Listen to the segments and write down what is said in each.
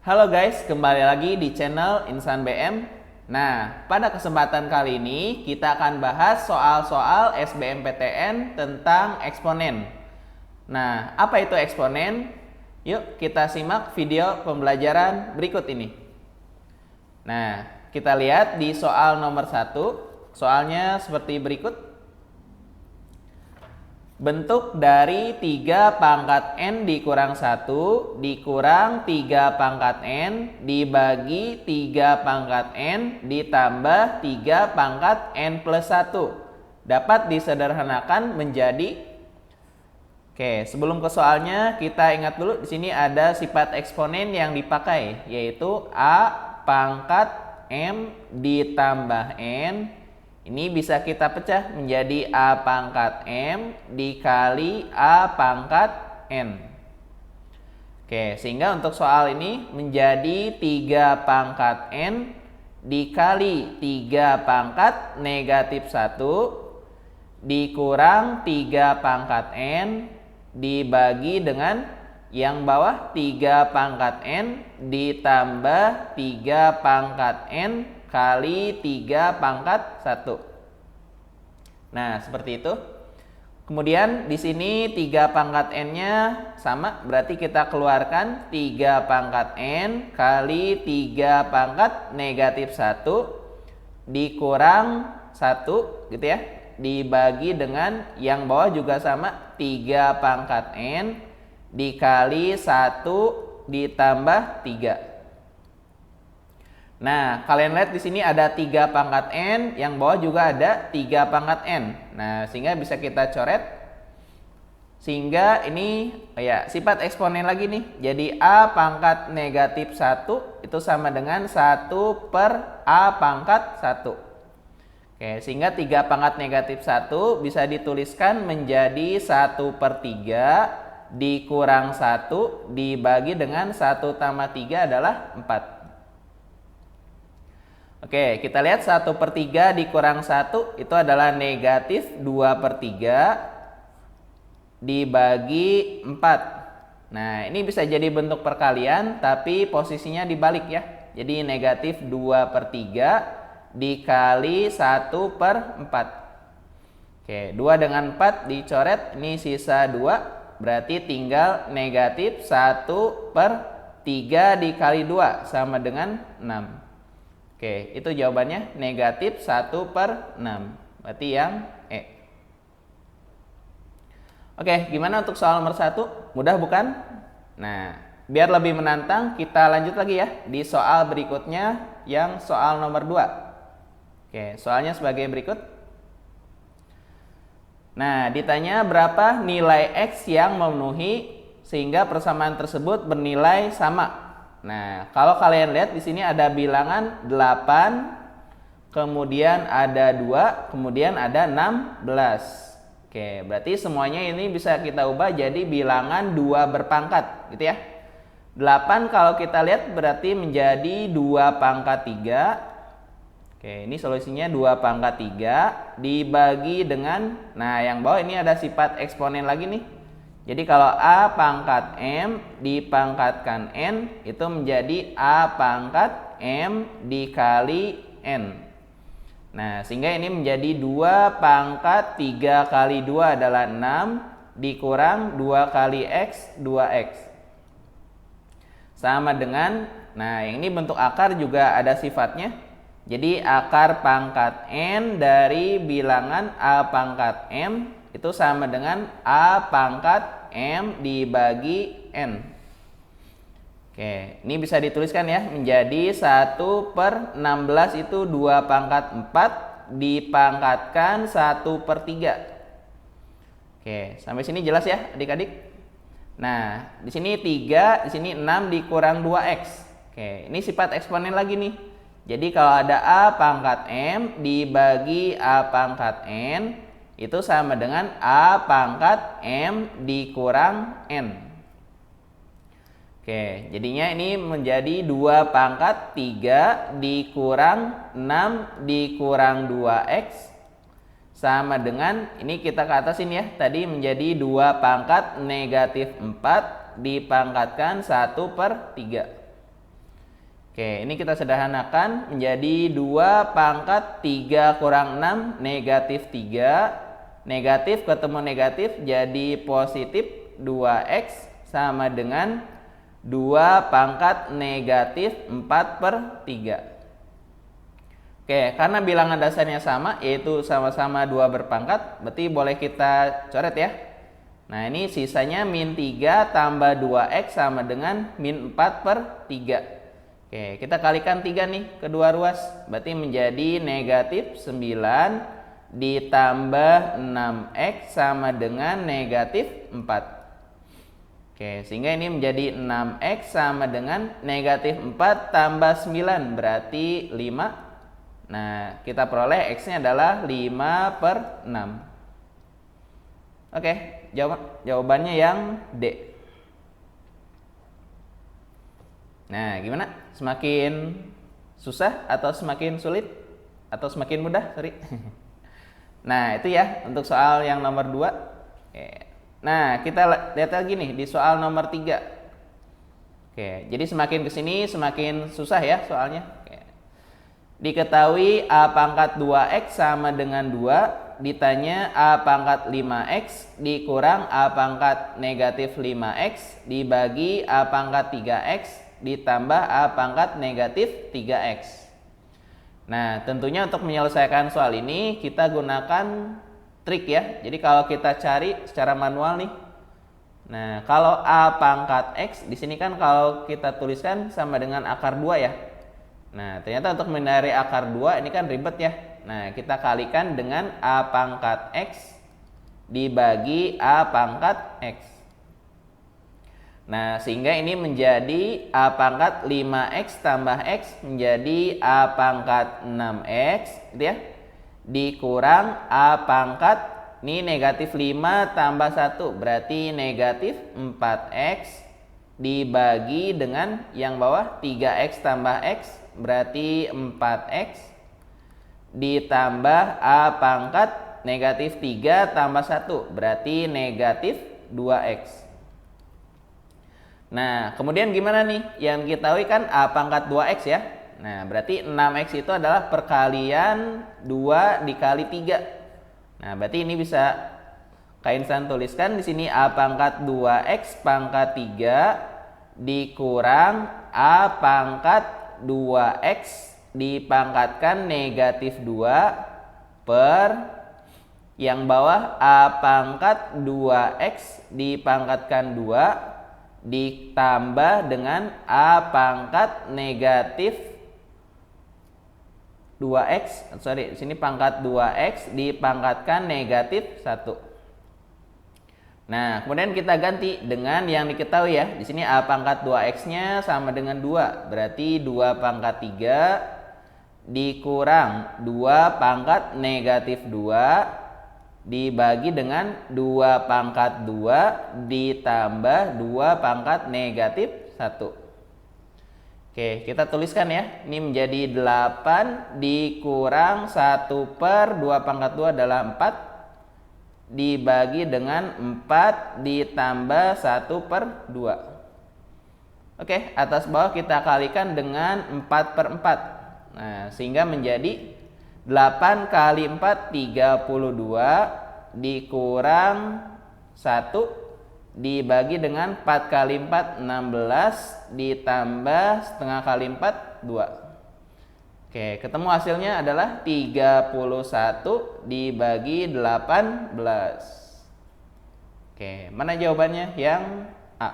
Halo guys, kembali lagi di channel Insan BM. Nah, pada kesempatan kali ini kita akan bahas soal-soal SBMPTN tentang eksponen. Nah, apa itu eksponen? Yuk kita simak video pembelajaran berikut ini. Nah, kita lihat di soal nomor 1. Soalnya seperti berikut. Bentuk dari 3 pangkat N dikurang 1 dikurang 3 pangkat N dibagi 3 pangkat N ditambah 3 pangkat N plus 1 dapat disederhanakan menjadi. Oke, sebelum ke soalnya kita ingat dulu di sini ada sifat eksponen yang dipakai, yaitu A pangkat M ditambah N. Ini bisa kita pecah menjadi A pangkat M dikali A pangkat N. Oke, sehingga untuk soal ini menjadi 3 pangkat N dikali 3 pangkat negatif 1 dikurang 3 pangkat N dibagi dengan yang bawah 3 pangkat N ditambah 3 pangkat N kali 3 pangkat 1. Nah, seperti itu. Kemudian di sini 3 pangkat N-nya sama, berarti kita keluarkan 3 pangkat N kali 3 pangkat negatif 1 dikurang 1 gitu ya. Dibagi dengan yang bawah juga sama, 3 pangkat N dikali 1 ditambah 3. Nah, kalian lihat di sini ada 3 pangkat N, yang bawah juga ada 3 pangkat N. Nah, sehingga bisa kita coret. Sehingga ini sifat eksponen lagi nih. Jadi A pangkat negatif 1 itu sama dengan 1 per A pangkat 1. Oke, sehingga 3 pangkat negatif 1 bisa dituliskan menjadi 1 per 3 dikurang 1 dibagi dengan 1 tambah 3 adalah 4. Oke, kita lihat 1 per 3 dikurang 1 itu adalah negatif 2 per 3 dibagi 4. Nah, ini bisa jadi bentuk perkalian tapi posisinya dibalik ya. Jadi negatif 2 per 3 dikali 1 per 4. Oke, 2 dengan 4 dicoret, ini sisa 2. Berarti tinggal negatif 1 per 3 dikali 2 sama dengan 6. Oke, itu jawabannya negatif 1 per 6. Berarti yang E. Oke, gimana untuk soal nomor 1? Mudah bukan? Nah, biar lebih menantang kita lanjut lagi ya di soal berikutnya yang soal nomor 2. Oke, soalnya sebagai berikut. Nah, ditanya berapa nilai X yang memenuhi sehingga persamaan tersebut bernilai sama. Nah, kalau kalian lihat di sini ada bilangan 8, kemudian ada 2, kemudian ada 16. Oke, berarti semuanya ini bisa kita ubah jadi bilangan 2 berpangkat gitu ya. 8 kalau kita lihat berarti menjadi 2 pangkat 3. Oke, ini solusinya 2 pangkat 3 dibagi dengan, nah yang bawah ini ada sifat eksponen lagi nih. Jadi kalau A pangkat M dipangkatkan N itu menjadi A pangkat M dikali N. Nah, sehingga ini menjadi 2 pangkat 3 kali 2 adalah 6 dikurang 2 kali X 2X. Sama dengan, nah yang ini bentuk akar juga ada sifatnya. Jadi akar pangkat N dari bilangan A pangkat M itu sama dengan A pangkat M dibagi N. Oke, ini bisa dituliskan ya menjadi 1 per 16 itu 2 pangkat 4 dipangkatkan 1 per 3. Oke, sampai sini jelas ya adik-adik? Nah, di sini 3, di sini 6 dikurang 2X. Oke, ini sifat eksponen lagi nih. Jadi kalau ada A pangkat M dibagi A pangkat N itu sama dengan A pangkat M dikurang N. Oke, jadinya ini menjadi 2 pangkat 3 dikurang 6 dikurang 2X sama dengan, ini kita ke atas ini ya, tadi menjadi 2 pangkat negatif 4 dipangkatkan 1 per 3. Oke, ini kita sederhanakan menjadi 2 pangkat 3 kurang 6 negatif 3. Negatif ketemu negatif jadi positif 2x sama dengan 2 pangkat negatif 4/3. Oke, karena bilangan dasarnya sama, yaitu sama-sama 2 berpangkat, berarti boleh kita coret ya. Nah, ini sisanya min 3 tambah 2x sama dengan min 4/3. Oke, kita kalikan 3 nih, kedua ruas. Berarti menjadi negatif 9 ditambah 6x sama dengan negatif 4. Oke, sehingga ini menjadi 6x sama dengan negatif 4 tambah 9, berarti 5. Nah, kita peroleh x-nya adalah 5/6. Oke, jawabannya yang D. Nah, gimana? Semakin susah atau semakin sulit? Atau semakin mudah? Sorry. Nah, itu ya untuk soal yang nomor 2. Oke. Nah, kita lihat lagi nih di soal nomor 3. Oke, jadi semakin kesini semakin susah ya soalnya. Oke. Diketahui A pangkat 2x sama dengan 2, ditanya A pangkat 5x dikurang A pangkat negatif 5x dibagi A pangkat 3x ditambah A pangkat negatif 3x. Nah, tentunya untuk menyelesaikan soal ini kita gunakan trik ya. Jadi kalau kita cari secara manual nih. Nah, kalau A pangkat x di sini kan kalau kita tuliskan sama dengan akar 2 ya. Nah, ternyata untuk menghindari akar 2 ini kan ribet ya. Nah, kita kalikan dengan A pangkat x dibagi A pangkat x. Nah, sehingga ini menjadi A pangkat 5x tambah x menjadi A pangkat 6x gitu ya. Dikurang A pangkat, ini negatif 5 tambah 1 berarti negatif 4x dibagi dengan yang bawah 3x tambah x berarti 4x ditambah A pangkat negatif 3 tambah 1 berarti negatif 2x. Nah, kemudian gimana nih? Yang diketahui kan A pangkat 2x ya. Nah, berarti 6x itu adalah perkalian 2 dikali 3. Nah, berarti ini bisa Kak tuliskan di sini A pangkat 2x pangkat 3 dikurang A pangkat 2x dipangkatkan negatif 2 per yang bawah A pangkat 2x dipangkatkan 2 ditambah dengan A pangkat negatif 2x, sorry, di sini pangkat 2x dipangkatkan negatif 1. Nah, kemudian kita ganti dengan yang diketahui ya. Di sini A pangkat 2x-nya sama dengan 2, berarti 2 pangkat 3 dikurang 2 pangkat negatif 2 dibagi dengan 2 pangkat 2 ditambah 2 pangkat negatif 1. Oke, kita tuliskan ya. Ini menjadi 8 dikurang 1 per 2 pangkat 2 adalah 4 dibagi dengan 4 ditambah 1 per 2. Oke, atas bawah kita kalikan dengan 4/4. Nah, sehingga menjadi 8 kali 4 32 dikurang 1 dibagi dengan 4 kali 4 16 ditambah setengah kali 4 2. Oke, ketemu hasilnya adalah 31 dibagi 18. Oke, mana jawabannya? Yang A.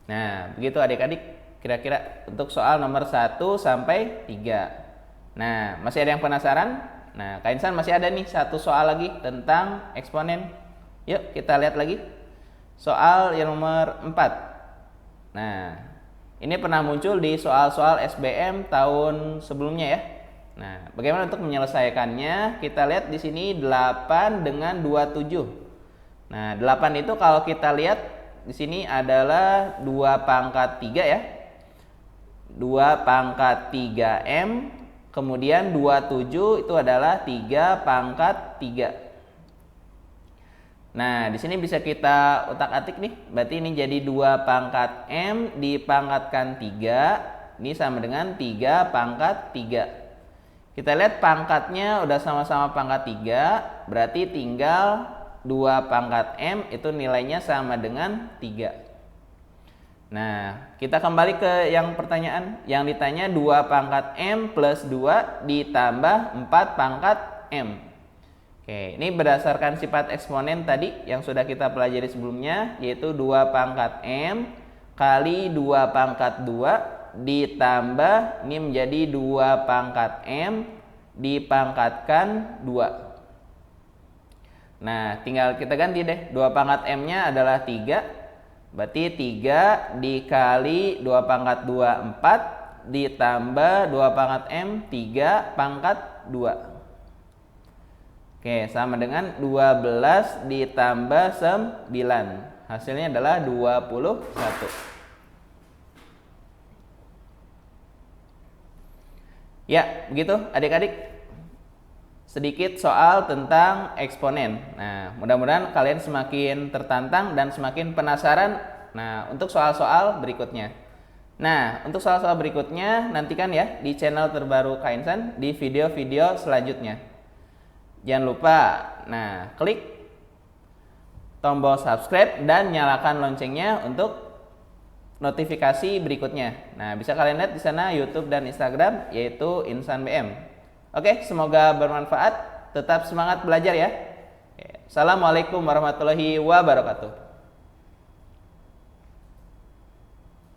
Nah, begitu adik-adik. Kira-kira untuk soal nomor 1 sampai 3. Nah, masih ada yang penasaran? Nah, Kak Insan masih ada nih satu soal lagi tentang eksponen. Yuk kita lihat lagi. Soal yang nomor 4. Nah, ini pernah muncul di soal-soal SBM tahun sebelumnya ya. Nah, bagaimana untuk menyelesaikannya? Kita lihat di sini 8 dengan 27. Nah, 8 itu kalau kita lihat di sini adalah 2 pangkat 3 ya. 2 pangkat 3M, kemudian 27 itu adalah 3 pangkat 3. Nah, di sini bisa kita utak-atik nih. Berarti ini jadi 2 pangkat M dipangkatkan 3. Ini sama dengan 3 pangkat 3. Kita lihat pangkatnya udah sama-sama pangkat 3. Berarti tinggal 2 pangkat M itu nilainya sama dengan 3. Nah, kita kembali ke yang pertanyaan. Yang ditanya 2 pangkat M plus 2 ditambah 4 pangkat M. Oke, ini berdasarkan sifat eksponen tadi yang sudah kita pelajari sebelumnya, yaitu 2 pangkat M kali 2 pangkat 2 ditambah ini menjadi 2 pangkat M dipangkatkan 2. Nah, tinggal kita ganti deh. 2 pangkat M-nya adalah 3. Berarti 3 dikali 2 pangkat 2, 4 ditambah 2 pangkat M, 3 pangkat 2. Oke, sama dengan 12 ditambah 9. Hasilnya adalah 21. Ya, begitu adik-adik. Sedikit soal tentang eksponen. Nah, mudah-mudahan kalian semakin tertantang dan semakin penasaran. Nah, untuk soal-soal berikutnya. Nah, untuk soal-soal berikutnya nantikan ya di channel terbaru Kak Insan di video-video selanjutnya. Jangan lupa, nah, klik tombol subscribe dan nyalakan loncengnya untuk notifikasi berikutnya. Nah, bisa kalian lihat di sana YouTube dan Instagram yaitu Insan BM. Oke, semoga bermanfaat. Tetap semangat belajar ya. Assalamualaikum warahmatullahi wabarakatuh.